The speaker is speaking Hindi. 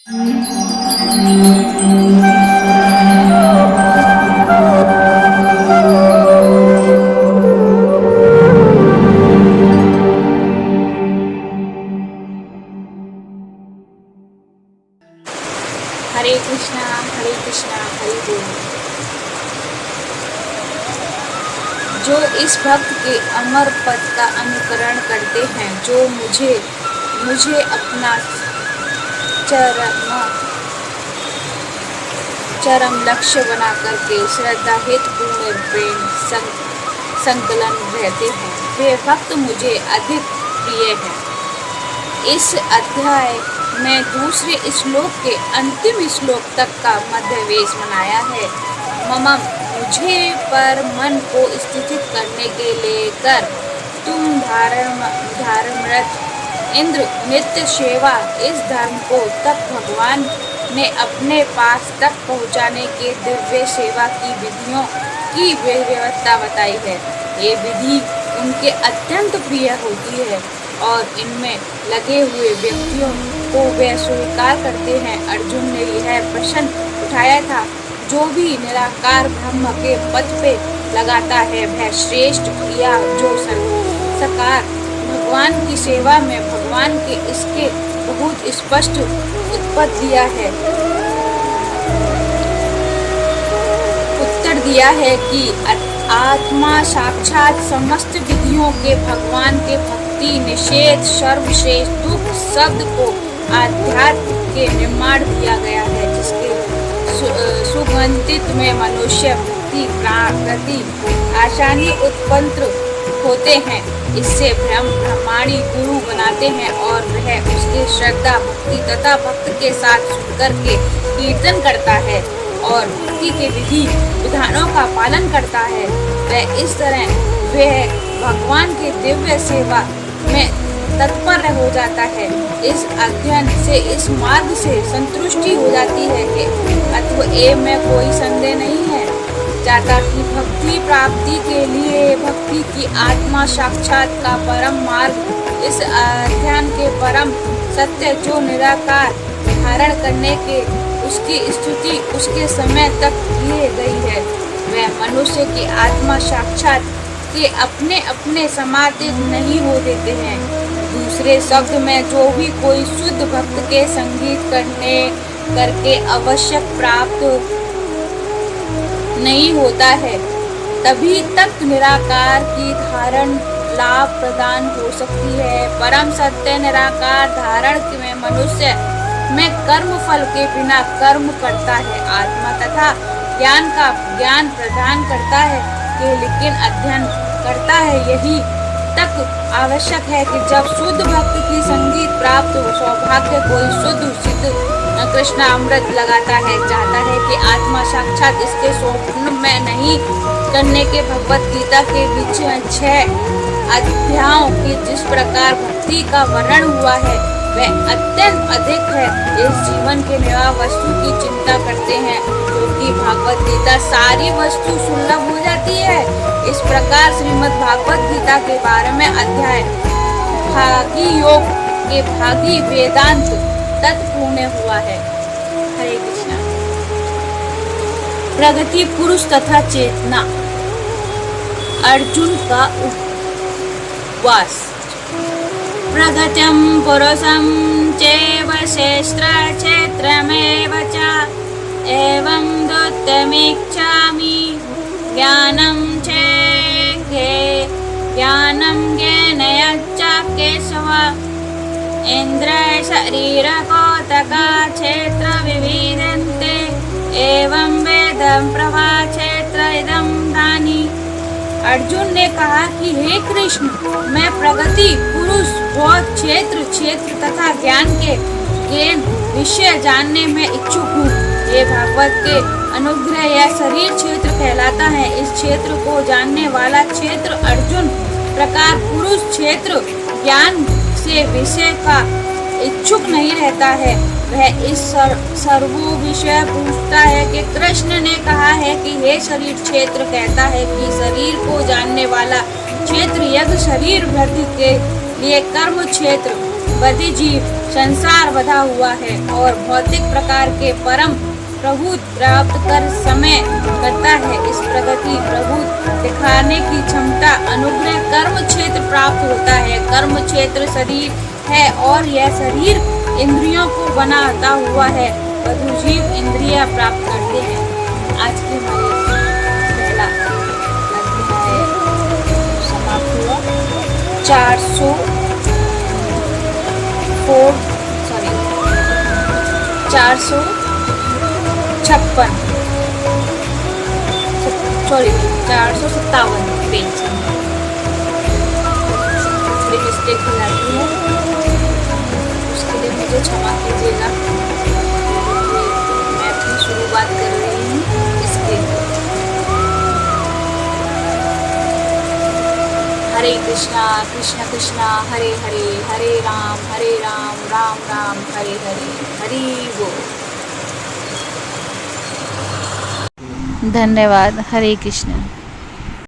हरे कृष्णा हरे बोल। जो इस भक्त के अमर पद का अनुकरण करते हैं, जो मुझे अपना चरम लक्ष्य बना करके श्रद्धा हेतु पूर्ण प्रेम संकलन रहते हैं, वे भक्त मुझे अधिक प्रिय हैं। इस अध्याय में दूसरे श्लोक के अंतिम श्लोक तक का मध्यवेश बनाया है। मम मुझे पर मन को स्थित करने के लेकर तुम धारणरत इंद्र नित्य सेवा, इस धर्म को तक भगवान ने अपने पास तक पहुँचाने के दिव्य सेवा की विधियों की व्यवस्था बताई है। ये विधि उनके अत्यंत प्रिय होती है और इनमें लगे हुए व्यक्तियों को वे स्वीकार करते हैं। अर्जुन ने यह प्रश्न उठाया था, जो भी निराकार ब्रह्म के पद पे लगाता है वह श्रेष्ठ, या जो साकार भगवान की सेवा में भगवान के इसके बहुत स्पष्ट उत्तर दिया है कि आत्मा साक्षात समस्त विधियों के भगवान के भक्ति निषेध सर्वश्रेष्ठ दुख शब्द को आध्यात्म के निर्माण दिया गया है, जिसके सुगंधित में मनुष्य भक्ति प्रति आसानी उत्पन्न होते हैं। इससे ब्रह्माणी गुरु बनाते हैं और वह उसके श्रद्धा भक्ति तथा भक्त के साथ सुनकर के कीर्तन करता है और भक्ति के विधि विधानों का पालन करता है। वह इस तरह वह भगवान के दिव्य सेवा में तत्पर हो जाता है। इस अध्ययन से इस मार्ग से संतुष्टि हो जाती है कि अथवा में कोई संदेह नहीं है जाता कि भक्ति प्राप्ति के लिए भक्ति की आत्मा साक्षात का परम मार्ग, इस अध्ययन के परम सत्य जो निराकार धारण करने के उसकी स्तुति उसके समय तक किए गई है, वह मनुष्य की आत्मा साक्षात के अपने अपने समाधि नहीं हो देते हैं। दूसरे शब्द में जो भी कोई शुद्ध भक्त के संगीत करके आवश्यक प्राप्त नहीं होता है, तभी तक निराकार की धारण लाभ प्रदान हो सकती है। परम सत्य निराकार धारण में मनुष्य में कर्म फल के बिना कर्म करता है, आत्मा तथा ज्ञान प्रदान करता है कि लेकिन अध्ययन करता है। यही तक आवश्यक है कि जब शुद्ध भक्त की संगीत प्राप्त हो, सौभाग्य कोई शुद्ध सिद्ध कृष्ण अमृत लगाता है, चाहता है कि आत्मा साक्षात इसके स्वप्न में नहीं करने के भगवत गीता के बीच 6 अध्यायों की जिस प्रकार भक्ति का वर्णन हुआ है वह अत्यंत अधिक है। इस जीवन के निर्वाह वस्तु की चिंता करते हैं, क्योंकि भगवत गीता सारी वस्तु सुलभ हो जाती है। इस प्रकार श्रीमद् भागवत गीता के 12वें अध्याय भागी योग के भागी वेदांत तत्पूर्ण हुआ है। हरे कृष्णा। प्रगति पुरुष तथा चेतना। अर्जुन का उपवास। प्रगतिं पुरुषं चैव क्षेत्र क्षेत्रमेव च एवं द्वैतमिच्छामि ज्ञानं ज्ञेनयच्च केशव इन्द्रिय शरीर कौतका क्षेत्र विविधन्ते एवं वेदं प्रभा क्षेत्र इदं दानि। अर्जुन ने कहा कि हे कृष्ण, मैं प्रगति पुरुष बहुत क्षेत्र तथा ज्ञान के विषय जानने में इच्छुक हूँ। ये भागवत के अनुग्रह यह शरीर क्षेत्र कहलाता है। इस क्षेत्र को जानने वाला क्षेत्र अर्जुन प्रकार पुरुष क्षेत्र ज्ञान से विषय का इच्छुक नहीं रहता है। वह इस सर्वो विषय पूछता है कि कृष्ण ने कहा है कि हे शरीर क्षेत्र कहता है कि शरीर को जानने वाला क्षेत्र यज्ञ शरीर वृद्धि के लिए कर्म क्षेत्र बद्धे जीव संसार बधा हुआ है और भौतिक प्रकार के परम प्रभु प्राप्त कर समय करता है। इस प्रगति प्रभु दिखाने की क्षमता अनुग्रह कर्म क्षेत्र प्राप्त होता है। कर्म क्षेत्र शरीर है और यह शरीर इंद्रियों को बनाता हुआ है। बद्धे जीव इंद्रिया प्राप्त करते हैं। आज की हमारी पहला अध्याय समाप्त हुआ। 456 पेज थोड़ी मिस्टेक हो जाती है, उसके लिए मुझे क्षमा कीजिएगा। मैं अपनी शुरुआत कर रही हूँ इसके लिए। हरे कृष्णा कृष्ण कृष्णा हरे हरे, हरे राम राम राम हरे हरे, हरि बोल। धन्यवाद। हरे कृष्ण।